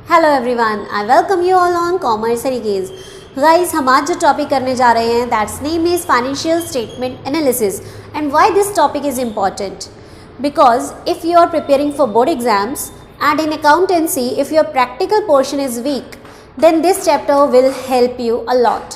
Hello everyone, I welcome you all on commerce series. Guys, हम आज जो topic करने जा रहे हैं that's name is financial statement analysis and why this topic is important because if you are preparing for board exams and in accountancy if your practical portion is weak then this chapter will help you a lot.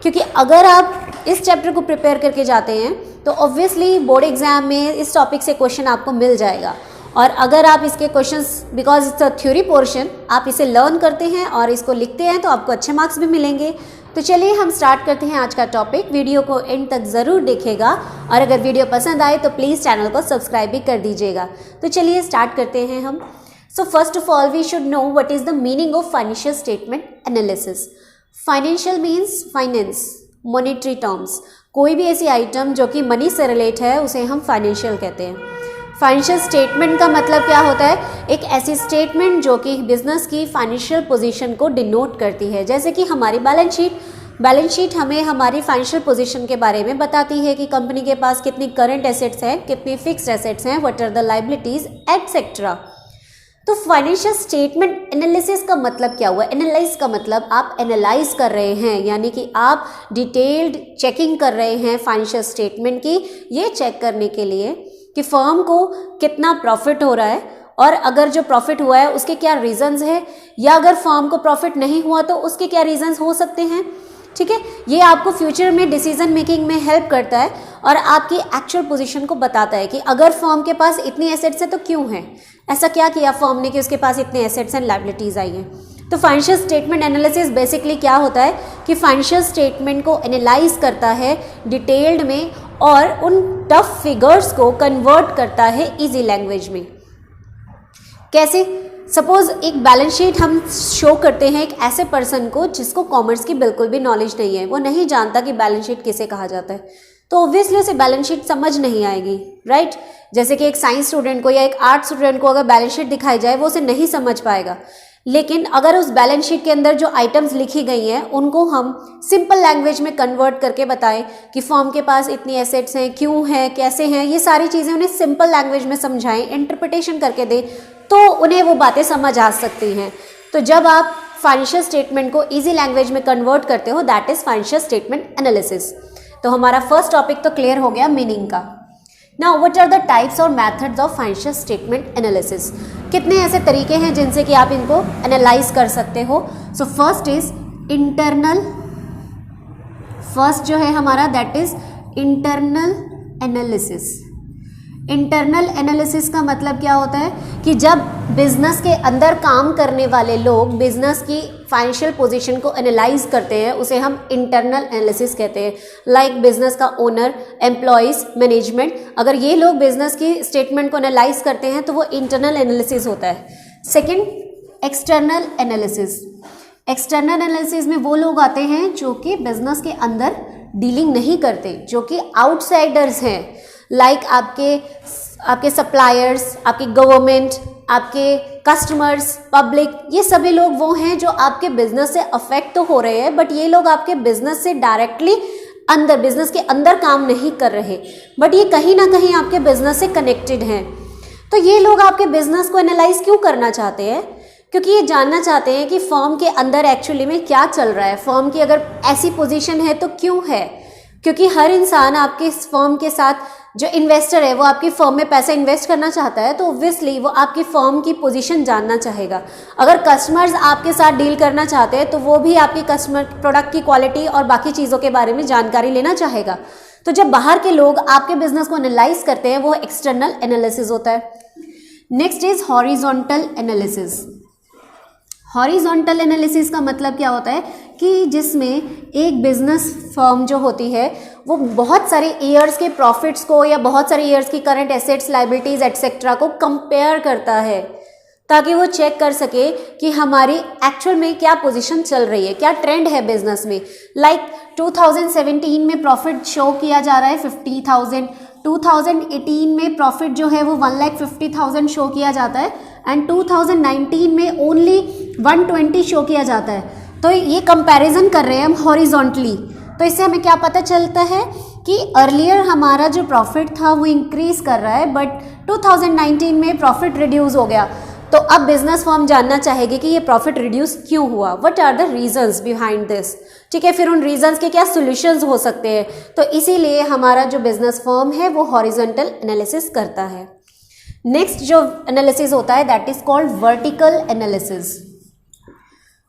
क्योंकि अगर आप इस chapter को prepare करके जाते हैं तो obviously board exam में इस टॉपिक से क्वेश्चन आपको मिल जाएगा। और अगर आप इसके questions because it's a theory portion आप इसे लर्न करते हैं और इसको लिखते हैं तो आपको अच्छे मार्क्स भी मिलेंगे। तो चलिए हम स्टार्ट करते हैं आज का टॉपिक। वीडियो को एंड तक ज़रूर देखिएगा और अगर वीडियो पसंद आए तो प्लीज़ चैनल को सब्सक्राइब भी कर दीजिएगा। तो चलिए स्टार्ट करते हैं हम। So first of all we should know what is the meaning of financial statement analysis. Financial means finance, monetary terms. कोई भी ऐसी आइटम जो कि मनी से रिलेट है उसे हम फाइनेंशियल कहते हैं। फाइनेंशियल स्टेटमेंट का मतलब क्या होता है? एक ऐसी स्टेटमेंट जो कि बिजनेस की फाइनेंशियल पोजीशन को डिनोट करती है। जैसे कि हमारी बैलेंस शीट हमें हमारी फाइनेंशियल पोजीशन के बारे में बताती है कि कंपनी के पास कितनी करंट एसेट्स हैं, कितनी फिक्स्ड एसेट्स हैं, what are the liabilities etcetera. तो फाइनेंशियल स्टेटमेंट एनालिसिस का मतलब क्या हुआ? एनालाइज का मतलब आप एनालाइज कर रहे हैं, यानी कि आप डिटेल्ड चेकिंग कर रहे हैं फाइनेंशियल स्टेटमेंट की, ये चेक करने के लिए कि फर्म को कितना प्रॉफिट हो रहा है और अगर जो प्रॉफिट हुआ है उसके क्या रीजंस है, या अगर फर्म को प्रॉफिट नहीं हुआ तो उसके क्या रीजंस हो सकते हैं। ठीक है, ये आपको फ्यूचर में डिसीजन मेकिंग में हेल्प करता है और आपकी एक्चुअल पोजीशन को बताता है कि अगर फर्म के पास इतनी एसेट्स है तो क्यों है, ऐसा क्या किया फर्म ने कि उसके पास इतने एसेट्स एंड लायबिलिटीज आई हैं। तो फाइनेंशियल स्टेटमेंट एनालिसिस बेसिकली क्या होता है कि फाइनेंशियल स्टेटमेंट को एनालाइज करता है डिटेल्ड में और उन टफ फिगर्स को कन्वर्ट करता है इजी लैंग्वेज में। कैसे? सपोज एक बैलेंस शीट हम शो करते हैं एक ऐसे पर्सन को जिसको कॉमर्स की बिल्कुल भी नॉलेज नहीं है, वो नहीं जानता कि बैलेंस शीट किसे कहा जाता है, तो ऑब्वियसली उसे बैलेंस शीट समझ नहीं आएगी, राइट। जैसे कि एक साइंस स्टूडेंट को या एक आर्ट स्टूडेंट को अगर बैलेंस शीट दिखाई जाए वो उसे नहीं समझ पाएगा। लेकिन अगर उस बैलेंस शीट के अंदर जो आइटम्स लिखी गई हैं उनको हम सिंपल लैंग्वेज में कन्वर्ट करके बताएं कि फर्म के पास इतनी एसेट्स हैं, क्यों हैं, कैसे हैं, ये सारी चीज़ें उन्हें सिंपल लैंग्वेज में समझाएं, इंटरप्रिटेशन करके दें, तो उन्हें वो बातें समझ आ सकती हैं। तो जब आप फाइनेंशियल स्टेटमेंट को ईजी लैंग्वेज में कन्वर्ट करते हो that is financial statement analysis. तो हमारा फर्स्ट टॉपिक तो क्लियर हो गया मीनिंग का। Now what are the types और methods of financial statement analysis. कितने ऐसे तरीके हैं जिनसे कि आप इनको एनालाइज कर सकते हो। So first is internal, first जो है हमारा that is internal analysis. Internal analysis का मतलब क्या होता है कि जब बिजनेस के अंदर काम करने वाले लोग बिजनेस की फाइनेंशियल पोजीशन को एनालाइज करते हैं उसे हम इंटरनल एनालिसिस कहते हैं। लाइक बिजनेस का ओनर, एम्प्लॉयज़, मैनेजमेंट, अगर ये लोग बिजनेस की स्टेटमेंट को एनालाइज करते हैं तो वो इंटरनल एनालिसिस होता है। Second, external analysis. External analysis में वो लोग आते हैं जो कि बिजनेस के अंदर डीलिंग नहीं करते, जो कि आउटसाइडर्स हैं, लाइक आपके सप्लायर्स, आपकी गवर्नमेंट, आपके कस्टमर्स, पब्लिक, ये सभी लोग वो हैं जो आपके बिजनेस से अफेक्ट तो हो रहे हैं बट ये लोग आपके बिजनेस से डायरेक्टली अंदर बिजनेस के अंदर काम नहीं कर रहे, बट ये कहीं ना कहीं आपके बिजनेस से कनेक्टेड हैं। तो ये लोग आपके बिजनेस को एनालाइज क्यों करना चाहते हैं? क्योंकि ये जानना चाहते हैं कि फर्म के अंदर एक्चुअली में क्या चल रहा है, फर्म की अगर ऐसी पोजीशन है तो क्यों है। क्योंकि हर इंसान आपके इस फर्म के साथ, जो इन्वेस्टर है वो आपकी फर्म में पैसा इन्वेस्ट करना चाहता है तो ऑब्वियसली वो आपकी फर्म की पोजीशन जानना चाहेगा। अगर कस्टमर्स आपके साथ डील करना चाहते हैं तो वो भी आपकी कस्टमर प्रोडक्ट की क्वालिटी और बाकी चीज़ों के बारे में जानकारी लेना चाहेगा। तो जब बाहर के लोग आपके बिजनेस को एनालाइज करते हैं वो एक्सटर्नल एनालिसिस होता है। Next is horizontal analysis. Horizontal analysis का मतलब क्या होता है कि जिसमें एक बिजनेस फर्म जो होती है वो बहुत सारे ईयर्स के प्रॉफिट्स को या बहुत सारे ईयर्स की करंट एसेट्स, लायबिलिटीज एटसेट्रा को कंपेयर करता है ताकि वो चेक कर सके कि हमारी एक्चुअल में क्या पोजीशन चल रही है, क्या ट्रेंड है बिजनेस में। लाइक 2017 में प्रॉफिट शो किया जा रहा है 50,000, 2018 में प्रॉफिट जो है वो 1,50,000 शो किया जाता है एंड 2019 में ओनली 120 शो किया जाता है। तो ये कंपैरिजन कर रहे हैं हम हॉरिजॉन्टली। तो इससे हमें क्या पता चलता है कि अर्लियर हमारा जो प्रॉफिट था वो इंक्रीज कर रहा है बट 2019 में प्रॉफिट रिड्यूस हो गया। तो अब बिजनेस फर्म जानना चाहेगी कि ये प्रॉफिट रिड्यूस क्यों हुआ, what are the reasons behind this, ठीक है, फिर उन रीजंस के क्या सॉल्यूशंस हो सकते हैं। तो इसीलिए हमारा जो बिजनेस फर्म है वो हॉरिजॉन्टल एनालिसिस करता है। नेक्स्ट जो एनालिसिस होता है that is called vertical analysis.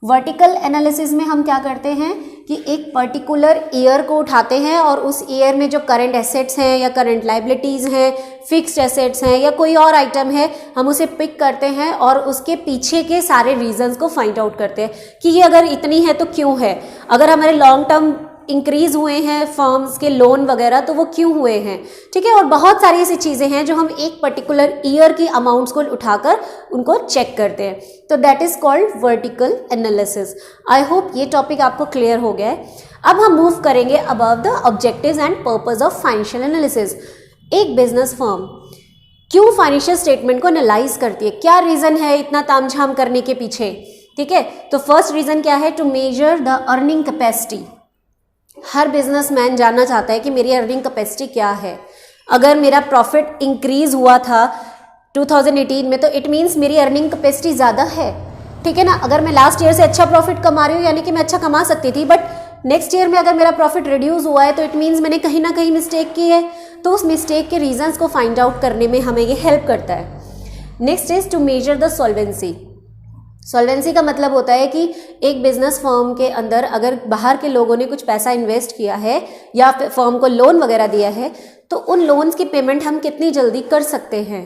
Vertical analysis में हम क्या करते हैं कि एक पर्टिकुलर ईयर को उठाते हैं और उस ईयर में जो करंट एसेट्स हैं या करंट लाइबिलिटीज़ हैं, फिक्स्ड एसेट्स हैं या कोई और आइटम है, हम उसे पिक करते हैं और उसके पीछे के सारे रीजंस को फाइंड आउट करते हैं कि ये अगर इतनी है तो क्यों है, अगर हमारे लॉन्ग टर्म इंक्रीज हुए हैं फर्म्स के लोन वगैरह तो वो क्यों हुए हैं, ठीक है। और बहुत सारी ऐसी चीज़ें हैं जो हम एक पर्टिकुलर ईयर की अमाउंट्स को उठाकर उनको चेक करते हैं, तो that is called vertical analysis. I hope ये टॉपिक आपको क्लियर हो गया है। अब हम मूव करेंगे about the objectives and purpose of financial analysis. एक बिजनेस फर्म क्यों फाइनेंशियल स्टेटमेंट को एनालाइज करती है, क्या रीज़न है इतना तामझाम करने के पीछे, ठीक है। तो फर्स्ट रीज़न क्या है, to measure the earning capacity. हर बिजनेसमैन जानना चाहता है कि मेरी अर्निंग कैपेसिटी क्या है। अगर मेरा प्रॉफिट इंक्रीज हुआ था 2018 में तो इट मीन्स मेरी अर्निंग कैपेसिटी ज़्यादा है, ठीक है ना। अगर मैं लास्ट ईयर से अच्छा प्रॉफिट कमा रही हूँ यानी कि मैं अच्छा कमा सकती थी, बट नेक्स्ट ईयर में अगर मेरा प्रॉफिट रिड्यूस हुआ है तो इट मीन्स मैंने कहीं ना कहीं मिस्टेक की है। तो उस मिस्टेक के रीजंस को फाइंड आउट करने में हमें ये हेल्प करता है। Next is to measure the solvency. Solvency का मतलब होता है कि एक बिजनेस फर्म के अंदर अगर बाहर के लोगों ने कुछ पैसा इन्वेस्ट किया है या फर्म को लोन वगैरह दिया है तो उन लोन्स की पेमेंट हम कितनी जल्दी कर सकते हैं।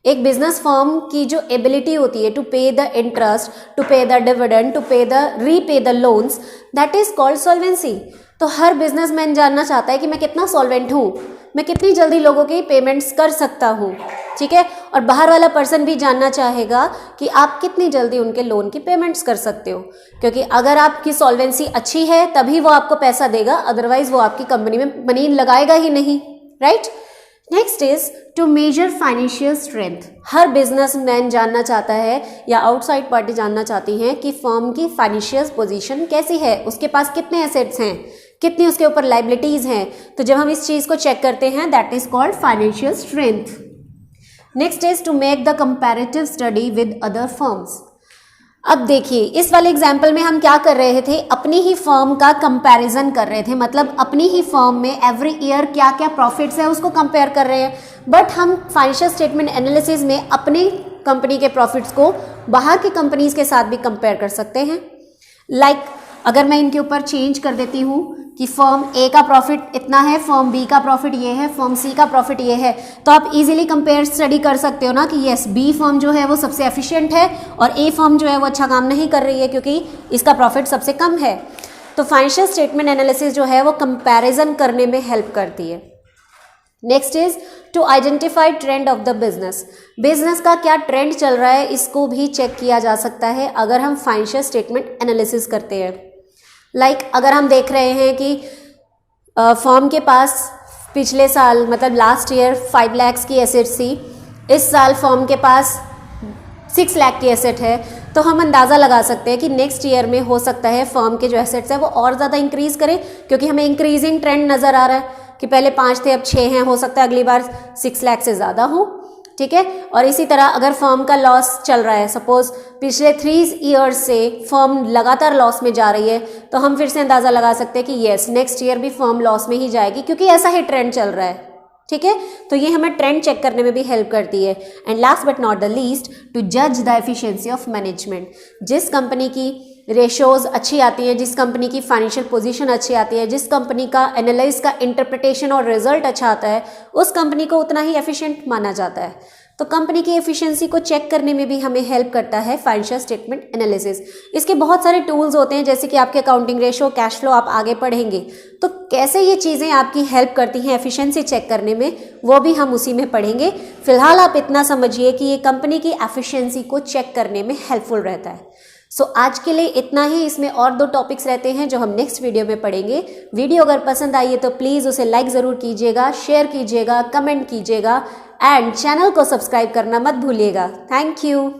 एक बिजनेस फर्म की जो एबिलिटी होती है टू पे द इंटरेस्ट, टू पे द डिविडेंड, टू पे the repay the loans, that is called solvency. तो हर बिजनेसमैन जानना चाहता है कि मैं कितना सॉल्वेंट हूँ, मैं कितनी जल्दी लोगों की पेमेंट्स कर सकता हूँ, ठीक है। और बाहर वाला पर्सन भी जानना चाहेगा कि आप कितनी जल्दी उनके लोन की पेमेंट्स कर सकते हो, क्योंकि अगर आपकी सॉल्वेंसी अच्छी है तभी वो आपको पैसा देगा, अदरवाइज वो आपकी कंपनी में मनी लगाएगा ही नहीं, right. Next is to measure financial strength. हर बिजनेसमैन जानना चाहता है या आउटसाइड पार्टी जानना चाहती हैं कि फर्म की फाइनेंशियल पोजीशन कैसी है, उसके पास कितने एसेट्स हैं, कितनी उसके ऊपर लाइबिलिटीज हैं। तो जब हम इस चीज को चेक करते हैं that is called financial strength. Next is to make the comparative study with other firms. अब देखिए इस वाले एग्जाम्पल में हम क्या कर रहे थे, अपनी ही फर्म का कंपैरिजन कर रहे थे, मतलब अपनी ही फर्म में एवरी ईयर क्या क्या प्रॉफिट्स है उसको कंपेयर कर रहे हैं। बट हम फाइनेंशियल स्टेटमेंट एनालिसिस में अपनी कंपनी के प्रॉफिट्स को बाहर की कंपनीज के साथ भी कंपेयर कर सकते हैं। लाइक अगर मैं इनके ऊपर चेंज कर देती हूँ कि फर्म ए का प्रॉफिट इतना है, फर्म बी का प्रॉफिट ये है, फर्म सी का प्रॉफिट ये है, तो आप इजीली कंपेयर स्टडी कर सकते हो ना कि यस बी फर्म जो है वो सबसे एफिशिएंट है और ए फर्म जो है वो अच्छा काम नहीं कर रही है क्योंकि इसका प्रॉफिट सबसे कम है। तो फाइनेंशियल स्टेटमेंट एनालिसिस जो है वो कंपैरिजन करने में हेल्प करती है। Next is to identify trend of the business. Business का क्या ट्रेंड चल रहा है इसको भी चेक किया जा सकता है अगर हम फाइनेंशियल स्टेटमेंट एनालिसिस करते हैं। लाइक अगर हम देख रहे हैं कि फर्म के पास पिछले साल मतलब लास्ट ईयर 5 लाख की एसेट थी, इस साल फर्म के पास 6 लाख की एसेट है, तो हम अंदाज़ा लगा सकते हैं कि नेक्स्ट ईयर में हो सकता है फर्म के जो एसेट्स है वो और ज़्यादा इंक्रीज़ करें, क्योंकि हमें इंक्रीजिंग ट्रेंड नज़र आ रहा है कि पहले 5 थे अब 6 हैं, हो सकता है अगली बार 6 लाख से ज़्यादा हो, ठीक है। और इसी तरह अगर फर्म का लॉस चल रहा है, सपोज पिछले 3 ईयर्स से फर्म लगातार लॉस में जा रही है, तो हम फिर से अंदाज़ा लगा सकते हैं कि येस नेक्स्ट ईयर भी फर्म लॉस में ही जाएगी क्योंकि ऐसा ही ट्रेंड चल रहा है, ठीक है। तो ये हमें ट्रेंड चेक करने में भी हेल्प करती है। And last but not the least to जज द एफिशिएंसी ऑफ मैनेजमेंट। जिस कंपनी की रेशोज़ अच्छी आती है, जिस कंपनी की फाइनेंशियल पोजीशन अच्छी आती है, जिस कंपनी का एनालिसिस का इंटरप्रिटेशन और रिजल्ट अच्छा आता है, उस कंपनी को उतना ही एफिशिएंट माना जाता है। तो कंपनी की एफिशिएंसी को चेक करने में भी हमें हेल्प करता है फाइनेंशियल स्टेटमेंट एनालिसिस। इसके बहुत सारे टूल्स होते हैं जैसे कि आपके अकाउंटिंग रेशो, कैश फ्लो, आप आगे पढ़ेंगे तो कैसे ये चीज़ें आपकी हेल्प करती हैं एफिशिएंसी चेक करने में, वो भी हम उसी में पढ़ेंगे। फिलहाल आप इतना समझिए कि ये कंपनी की एफिशिएंसी को चेक करने में हेल्पफुल रहता है। सो आज के लिए इतना ही। इसमें और 2 टॉपिक्स रहते हैं जो हम नेक्स्ट वीडियो में पढ़ेंगे। वीडियो अगर पसंद आई है तो प्लीज़ उसे लाइक ज़रूर कीजिएगा, शेयर कीजिएगा, कमेंट कीजिएगा एंड चैनल को सब्सक्राइब करना मत भूलिएगा। Thank you.